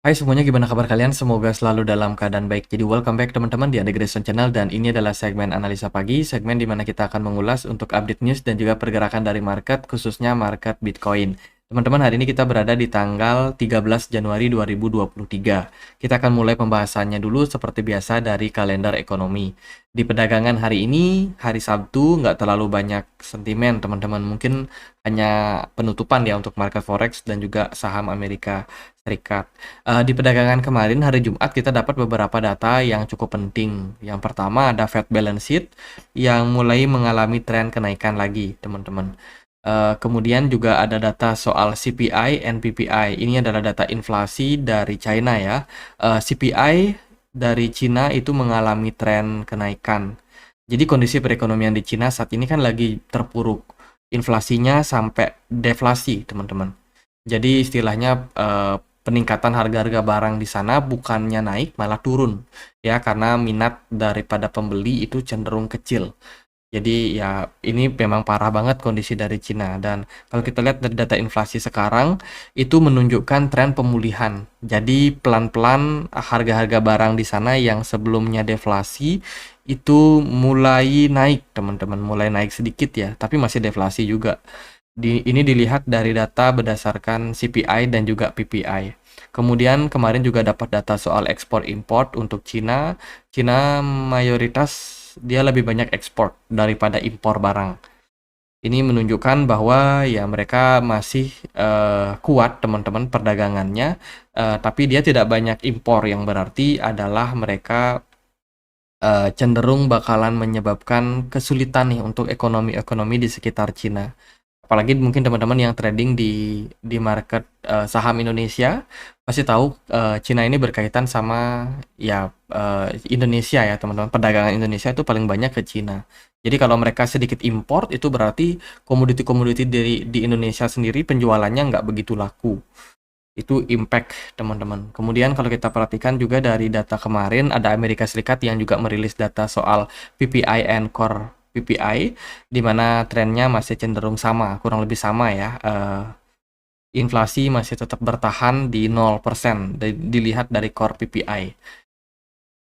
Hai semuanya, gimana kabar kalian? Semoga selalu dalam keadaan baik. Jadi welcome back teman-teman di Andegration Channel, dan ini adalah segmen analisa pagi, segmen di mana kita akan mengulas untuk update news dan juga pergerakan dari market, khususnya market Bitcoin. Teman-teman, hari ini kita berada di tanggal 13 Januari 2023. Kita akan mulai pembahasannya dulu seperti biasa dari kalender ekonomi. Di perdagangan hari ini, hari Sabtu, nggak terlalu banyak sentimen teman-teman. Mungkin hanya penutupan ya untuk market forex dan juga saham Amerika Serikat. Di perdagangan kemarin hari Jumat kita dapat beberapa data yang cukup penting. Yang pertama ada Fed balance sheet yang mulai mengalami tren kenaikan lagi, teman-teman. Kemudian juga ada data soal CPI and PPI. Ini adalah data inflasi dari China ya. CPI dari Cina itu mengalami tren kenaikan. Jadi kondisi perekonomian di Cina saat ini kan lagi terpuruk. Inflasinya sampai deflasi, teman-teman. Jadi istilahnya peningkatan harga-harga barang di sana bukannya naik malah turun ya, karena minat daripada pembeli itu cenderung kecil. Jadi ya ini memang parah banget kondisi dari Cina, dan kalau kita lihat dari data inflasi sekarang itu menunjukkan tren pemulihan. Jadi pelan-pelan harga-harga barang di sana yang sebelumnya deflasi itu mulai naik, teman-teman, mulai naik sedikit ya, tapi masih deflasi juga. Ini dilihat dari data berdasarkan CPI dan juga PPI. Kemudian kemarin juga dapat data soal ekspor import untuk Cina. Cina mayoritas dia lebih banyak ekspor daripada impor barang. Ini menunjukkan bahwa ya mereka masih kuat, teman-teman, perdagangannya, tapi dia tidak banyak impor, yang berarti adalah mereka cenderung bakalan menyebabkan kesulitan nih untuk ekonomi di sekitar Cina. Apalagi mungkin teman-teman yang trading di market saham Indonesia pasti tahu Cina ini berkaitan sama ya Indonesia ya, teman-teman. Perdagangan Indonesia itu paling banyak ke Cina. Jadi kalau mereka sedikit import itu berarti komoditi-komoditi di Indonesia sendiri penjualannya nggak begitu laku. Itu impact, teman-teman. Kemudian kalau kita perhatikan juga dari data kemarin ada Amerika Serikat yang juga merilis data soal PPI and Core PPI, di mana trennya masih cenderung sama, kurang lebih sama ya. Inflasi masih tetap bertahan di 0%, dilihat dari core PPI.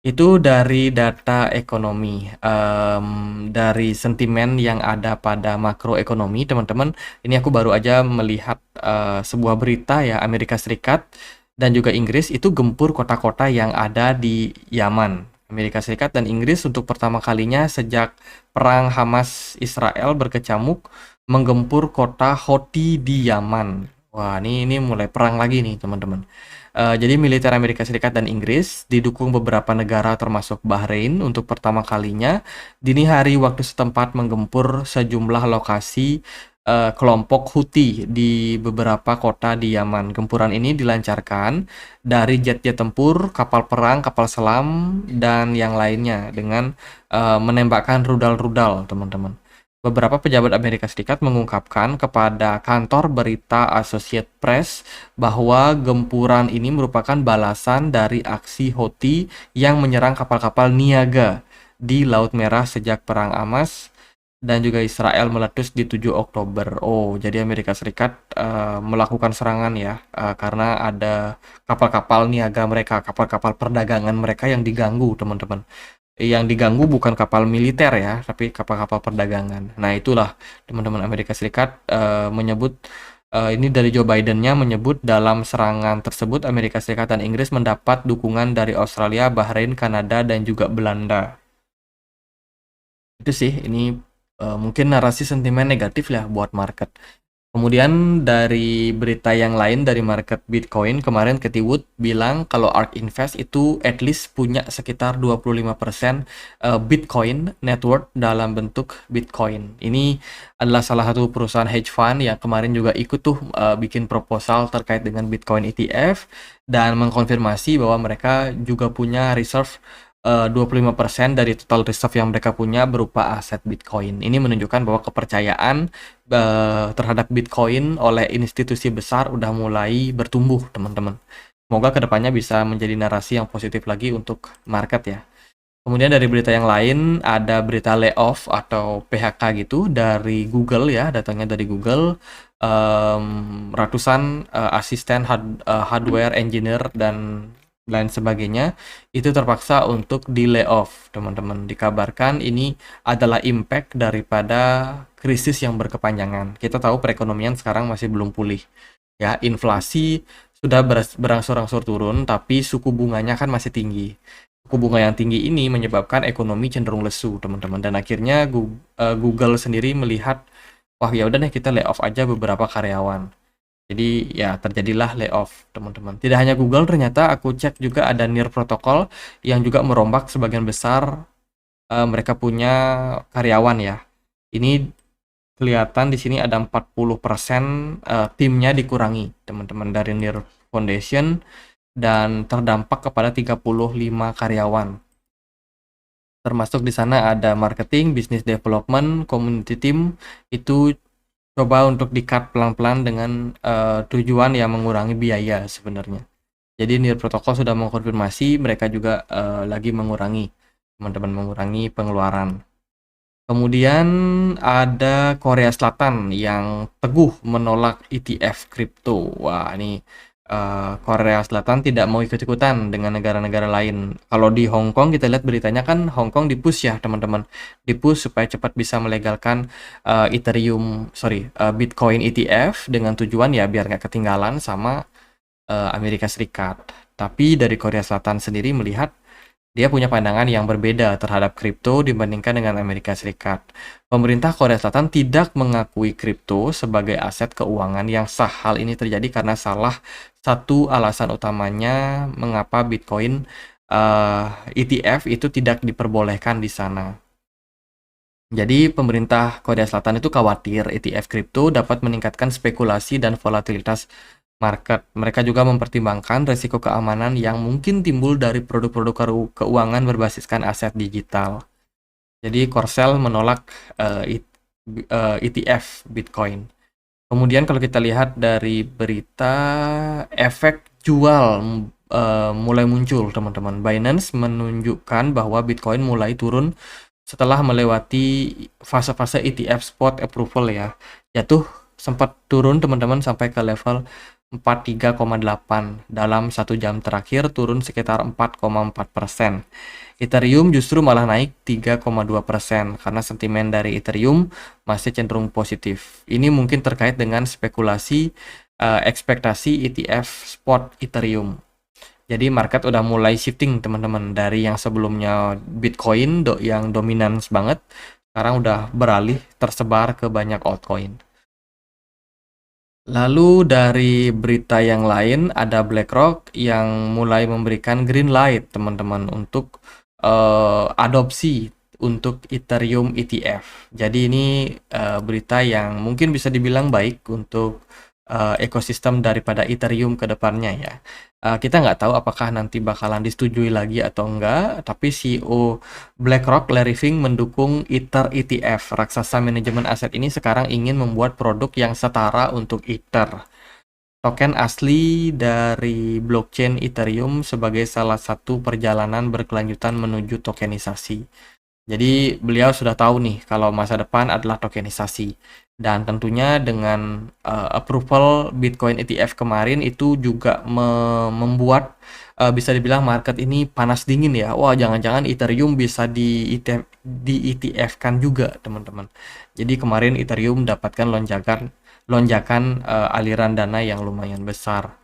Itu dari data ekonomi. Dari sentimen yang ada pada makroekonomi, teman-teman, ini aku baru aja melihat sebuah berita ya, Amerika Serikat dan juga Inggris itu gempur kota-kota yang ada di Yaman. Amerika Serikat dan Inggris untuk pertama kalinya sejak perang Hamas Israel berkecamuk menggempur kota Houthi di Yaman. Wah, ini mulai perang lagi nih, teman-teman. Jadi militer Amerika Serikat dan Inggris didukung beberapa negara termasuk Bahrain untuk pertama kalinya dini hari waktu setempat menggempur sejumlah lokasi kelompok Houthi di beberapa kota di Yaman. Gempuran ini dilancarkan dari jet-jet tempur, kapal perang, kapal selam, dan yang lainnya dengan menembakkan rudal-rudal, teman-teman. Beberapa pejabat Amerika Serikat mengungkapkan kepada kantor berita Associated Press bahwa gempuran ini merupakan balasan dari aksi Houthi yang menyerang kapal-kapal niaga di Laut Merah sejak Perang Hamas dan juga Israel meletus di 7 Oktober. Oh, jadi Amerika Serikat melakukan serangan ya, karena ada kapal-kapal niaga mereka, kapal-kapal perdagangan mereka yang diganggu, teman-teman. Yang diganggu bukan kapal militer ya, tapi kapal-kapal perdagangan. Nah, itulah teman-teman, Amerika Serikat menyebut, ini dari Joe Biden-nya menyebut dalam serangan tersebut Amerika Serikat dan Inggris mendapat dukungan dari Australia, Bahrain, Kanada, dan juga Belanda. Itu sih, ini mungkin narasi sentimen negatif lah buat market. Kemudian dari berita yang lain dari market Bitcoin, kemarin Cathie Wood bilang kalau ARK Invest itu at least punya sekitar 25% Bitcoin net worth dalam bentuk Bitcoin. Ini adalah salah satu perusahaan hedge fund yang kemarin juga ikut tuh bikin proposal terkait dengan Bitcoin ETF dan mengkonfirmasi bahwa mereka juga punya reserve 25% dari total reserve yang mereka punya berupa aset Bitcoin. Ini menunjukkan bahwa kepercayaan terhadap Bitcoin oleh institusi besar udah mulai bertumbuh, teman-teman. Semoga kedepannya bisa menjadi narasi yang positif lagi untuk market ya. Kemudian dari berita yang lain ada berita layoff atau PHK gitu dari Google ya, datangnya dari Google. ratusan asisten hardware engineer dan lain sebagainya itu terpaksa untuk di layoff, teman-teman. Dikabarkan ini adalah impact daripada krisis yang berkepanjangan. Kita tahu perekonomian sekarang masih belum pulih. Ya, inflasi sudah berangsur-angsur turun, tapi suku bunganya kan masih tinggi. Suku bunga yang tinggi ini menyebabkan ekonomi cenderung lesu, teman-teman. Dan akhirnya Google sendiri melihat, wah ya udah deh kita layoff aja beberapa karyawan. Jadi ya terjadilah layoff, teman-teman. Tidak hanya Google, ternyata aku cek juga ada Near Protocol yang juga merombak sebagian besar mereka punya karyawan ya. Ini kelihatan di sini ada 40% timnya dikurangi, teman-teman, dari Near Foundation dan terdampak kepada 35 karyawan. Termasuk di sana ada marketing, business development, community team, itu coba untuk di-cut pelan-pelan dengan tujuan yang mengurangi biaya sebenarnya. Jadi Near Protocol sudah mengkonfirmasi mereka juga lagi mengurangi, teman-teman, mengurangi pengeluaran. Kemudian ada Korea Selatan yang teguh menolak ETF kripto. Wah, ini Korea Selatan tidak mau ikut-ikutan dengan negara-negara lain. Kalau di Hong Kong kita lihat beritanya kan Hong Kong di-push ya, teman-teman. Di-push supaya cepat bisa melegalkan Bitcoin ETF dengan tujuan ya biar nggak ketinggalan sama Amerika Serikat. Tapi dari Korea Selatan sendiri melihat dia punya pandangan yang berbeda terhadap kripto dibandingkan dengan Amerika Serikat. Pemerintah Korea Selatan tidak mengakui kripto sebagai aset keuangan yang sah. Hal ini terjadi karena salah satu alasan utamanya mengapa Bitcoin ETF itu tidak diperbolehkan di sana. Jadi pemerintah Korea Selatan itu khawatir ETF kripto dapat meningkatkan spekulasi dan volatilitas market. Mereka juga mempertimbangkan risiko keamanan yang mungkin timbul dari produk-produk keuangan berbasiskan aset digital. Jadi Korsel menolak ETF Bitcoin. Kemudian kalau kita lihat dari berita, efek jual mulai muncul, teman-teman. Binance menunjukkan bahwa Bitcoin mulai turun setelah melewati fase-fase ETF spot approval ya. Jatuh sempat turun, teman-teman, sampai ke level 43,8. Dalam 1 jam terakhir turun sekitar 4,4%. Ethereum justru malah naik 3,2% karena sentimen dari Ethereum masih cenderung positif. Ini mungkin terkait dengan spekulasi ekspektasi ETF spot Ethereum. Jadi market udah mulai shifting, teman-teman, dari yang sebelumnya Bitcoin yang dominan banget, sekarang udah beralih tersebar ke banyak altcoin. Lalu dari berita yang lain ada BlackRock yang mulai memberikan green light, teman-teman, untuk adopsi untuk Ethereum ETF. Jadi ini berita yang mungkin bisa dibilang baik untuk ekosistem daripada Ethereum ke depannya ya. Kita nggak tahu apakah nanti bakalan disetujui lagi atau enggak, tapi CEO BlackRock, Larry Fink, mendukung Ether ETF. Raksasa manajemen aset ini sekarang ingin membuat produk yang setara untuk Ether, token asli dari blockchain Ethereum, sebagai salah satu perjalanan berkelanjutan menuju tokenisasi. Jadi beliau sudah tahu nih kalau masa depan adalah tokenisasi. Dan tentunya dengan approval Bitcoin ETF kemarin itu juga membuat bisa dibilang market ini panas dingin ya. Wah, jangan-jangan Ethereum bisa di ETF-kan juga, teman-teman. Jadi kemarin Ethereum dapatkan lonjakan aliran dana yang lumayan besar.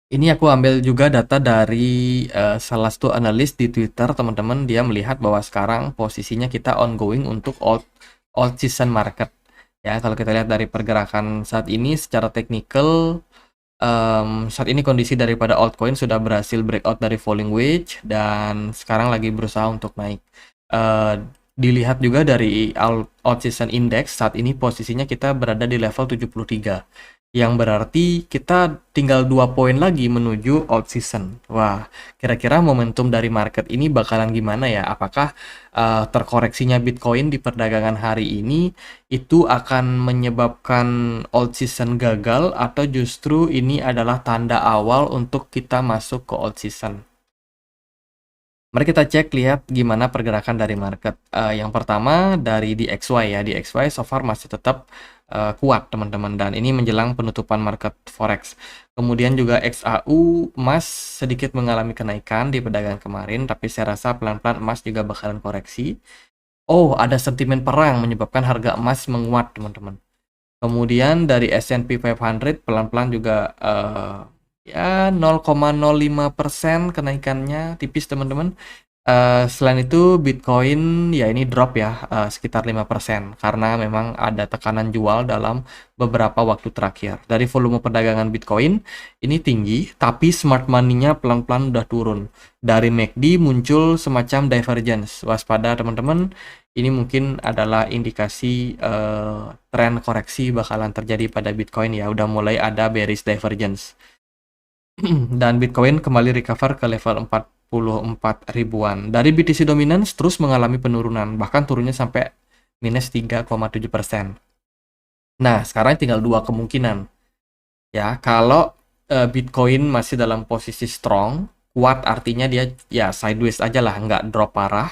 Ini aku ambil juga data dari salah satu analis di Twitter, teman-teman. Dia melihat bahwa sekarang posisinya kita ongoing untuk old season market. Ya, kalau kita lihat dari pergerakan saat ini secara teknikal, saat ini kondisi daripada altcoin sudah berhasil breakout dari falling wedge dan sekarang lagi berusaha untuk naik. Dilihat juga dari old season index, saat ini posisinya kita berada di level 73. Yang berarti kita tinggal 2 poin lagi menuju old season. Wah, kira-kira momentum dari market ini bakalan gimana ya? Apakah terkoreksinya Bitcoin di perdagangan hari ini itu akan menyebabkan old season gagal, atau justru ini adalah tanda awal untuk kita masuk ke old season? Mari kita cek lihat gimana pergerakan dari market. Yang pertama dari DXY ya. DXY so far masih tetap kuat teman-teman, dan ini menjelang penutupan market forex. Kemudian juga XAU emas sedikit mengalami kenaikan di perdagangan kemarin, tapi saya rasa pelan-pelan emas juga bakalan koreksi. Oh, ada sentimen perang menyebabkan harga emas menguat teman-teman. Kemudian dari S&P 500 pelan-pelan juga ya 0,05% kenaikannya, tipis teman-teman. Selain itu Bitcoin ya ini drop ya, sekitar 5% karena memang ada tekanan jual dalam beberapa waktu terakhir. Dari volume perdagangan Bitcoin ini tinggi, tapi smart money-nya pelan-pelan udah turun. Dari MACD muncul semacam divergence. Waspada teman-teman, ini mungkin adalah indikasi tren koreksi bakalan terjadi pada Bitcoin ya. Udah mulai ada bearish divergence. Dan Bitcoin kembali recover ke level 44 ribuan. Dari BTC Dominance terus mengalami penurunan, bahkan turunnya sampai minus 3,7%. Nah, sekarang tinggal dua kemungkinan. Ya, kalau Bitcoin masih dalam posisi strong, kuat artinya dia ya sideways aja lah, nggak drop parah.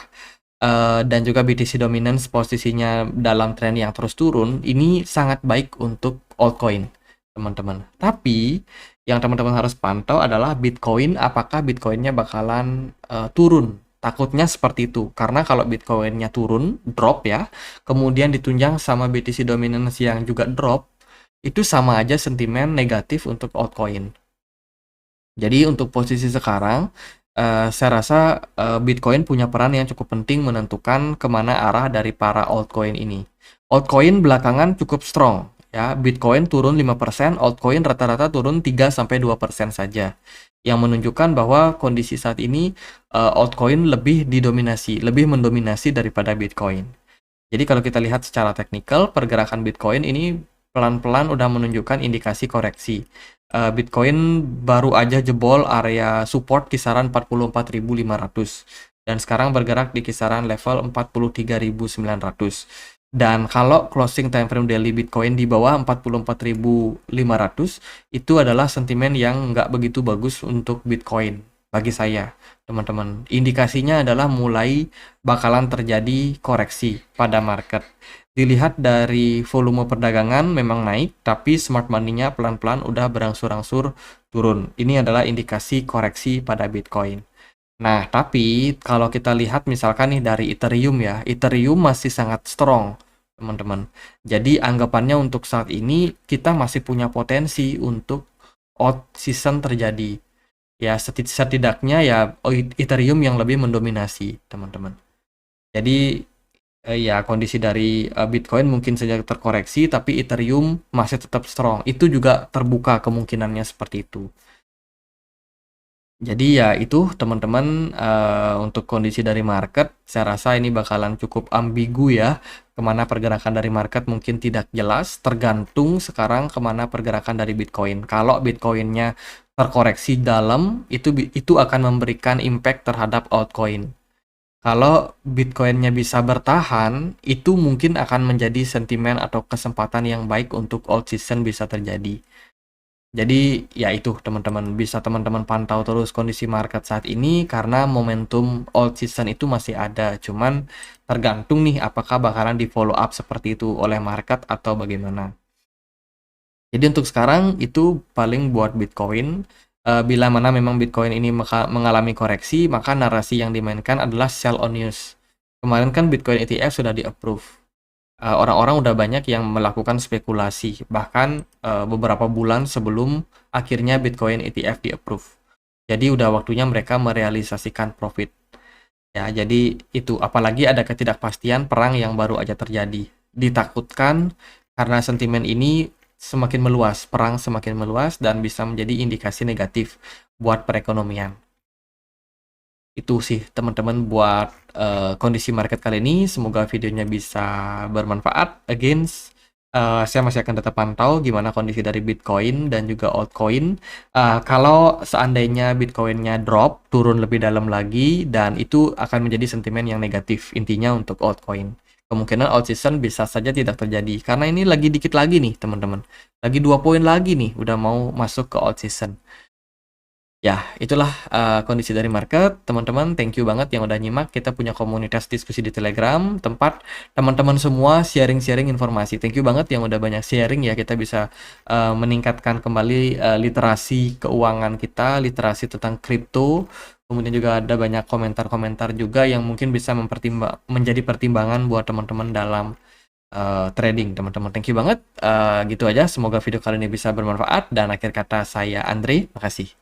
Dan juga BTC Dominance posisinya dalam tren yang terus turun, ini sangat baik untuk altcoin, teman-teman. Tapi yang teman-teman harus pantau adalah Bitcoin, apakah Bitcoinnya bakalan turun. Takutnya seperti itu, karena kalau Bitcoinnya turun, drop ya, kemudian ditunjang sama BTC Dominance yang juga drop, itu sama aja sentimen negatif untuk altcoin. Jadi untuk posisi sekarang, saya rasa Bitcoin punya peran yang cukup penting menentukan kemana arah dari para altcoin ini. Altcoin belakangan cukup strong, ya. Bitcoin turun 5%, altcoin rata-rata turun 3-2% saja. Yang menunjukkan bahwa kondisi saat ini altcoin lebih mendominasi daripada Bitcoin. Jadi kalau kita lihat secara teknikal, pergerakan Bitcoin ini pelan-pelan udah menunjukkan indikasi koreksi. Bitcoin baru aja jebol area support kisaran 44.500 dan sekarang bergerak di kisaran level 43.900. Dan kalau closing time frame daily Bitcoin di bawah 44.500, itu adalah sentimen yang nggak begitu bagus untuk Bitcoin bagi saya, teman-teman. Indikasinya adalah mulai bakalan terjadi koreksi pada market. Dilihat dari volume perdagangan memang naik, tapi smart money-nya pelan-pelan udah berangsur-angsur turun. Ini adalah indikasi koreksi pada Bitcoin. Nah, tapi kalau kita lihat misalkan nih dari Ethereum ya, Ethereum masih sangat strong, teman-teman. Jadi anggapannya untuk saat ini kita masih punya potensi untuk out season terjadi. Ya, setidaknya ya Ethereum yang lebih mendominasi, teman-teman. Jadi ya kondisi dari Bitcoin mungkin saja terkoreksi, tapi Ethereum masih tetap strong. Itu juga terbuka kemungkinannya seperti itu. Jadi ya itu teman-teman, untuk kondisi dari market, saya rasa ini bakalan cukup ambigu ya. Kemana pergerakan dari market mungkin tidak jelas, tergantung sekarang kemana pergerakan dari Bitcoin. Kalau Bitcoinnya terkoreksi dalam, itu akan memberikan impact terhadap altcoin. Kalau Bitcoinnya bisa bertahan, itu mungkin akan menjadi sentimen atau kesempatan yang baik untuk alt season bisa terjadi. Jadi ya itu teman-teman, bisa teman-teman pantau terus kondisi market saat ini karena momentum alt season itu masih ada. Cuman tergantung nih apakah bakalan di follow up seperti itu oleh market atau bagaimana. Jadi untuk sekarang itu paling buat Bitcoin. Bila mana memang Bitcoin ini mengalami koreksi, maka narasi yang dimainkan adalah sell on news. Kemarin kan Bitcoin ETF sudah di-approve. Orang-orang udah banyak yang melakukan spekulasi, bahkan beberapa bulan sebelum akhirnya Bitcoin ETF di-approve. Jadi udah waktunya mereka merealisasikan profit. Ya, jadi itu apalagi ada ketidakpastian perang yang baru aja terjadi. Ditakutkan karena sentimen ini semakin meluas, perang semakin meluas dan bisa menjadi indikasi negatif buat perekonomian. Itu sih teman-teman buat kondisi market kali ini. Semoga videonya bisa bermanfaat. Again, saya masih akan tetap pantau gimana kondisi dari Bitcoin dan juga altcoin. Kalau seandainya Bitcoinnya drop, turun lebih dalam lagi, dan itu akan menjadi sentimen yang negatif intinya untuk altcoin. Kemungkinan alt season bisa saja tidak terjadi karena ini lagi dikit lagi nih teman-teman. Lagi 2 poin lagi nih udah mau masuk ke alt season. Ya, itulah kondisi dari market. Teman-teman, thank you banget yang udah nyimak. Kita punya komunitas diskusi di Telegram, tempat teman-teman semua sharing-sharing informasi. Thank you banget yang udah banyak sharing ya. Kita bisa meningkatkan kembali literasi keuangan kita, literasi tentang kripto. Kemudian juga ada banyak komentar-komentar juga yang mungkin bisa menjadi pertimbangan buat teman-teman dalam trading, teman-teman. Thank you banget. Gitu aja. Semoga video kali ini bisa bermanfaat. Dan akhir kata saya Andre. Makasih.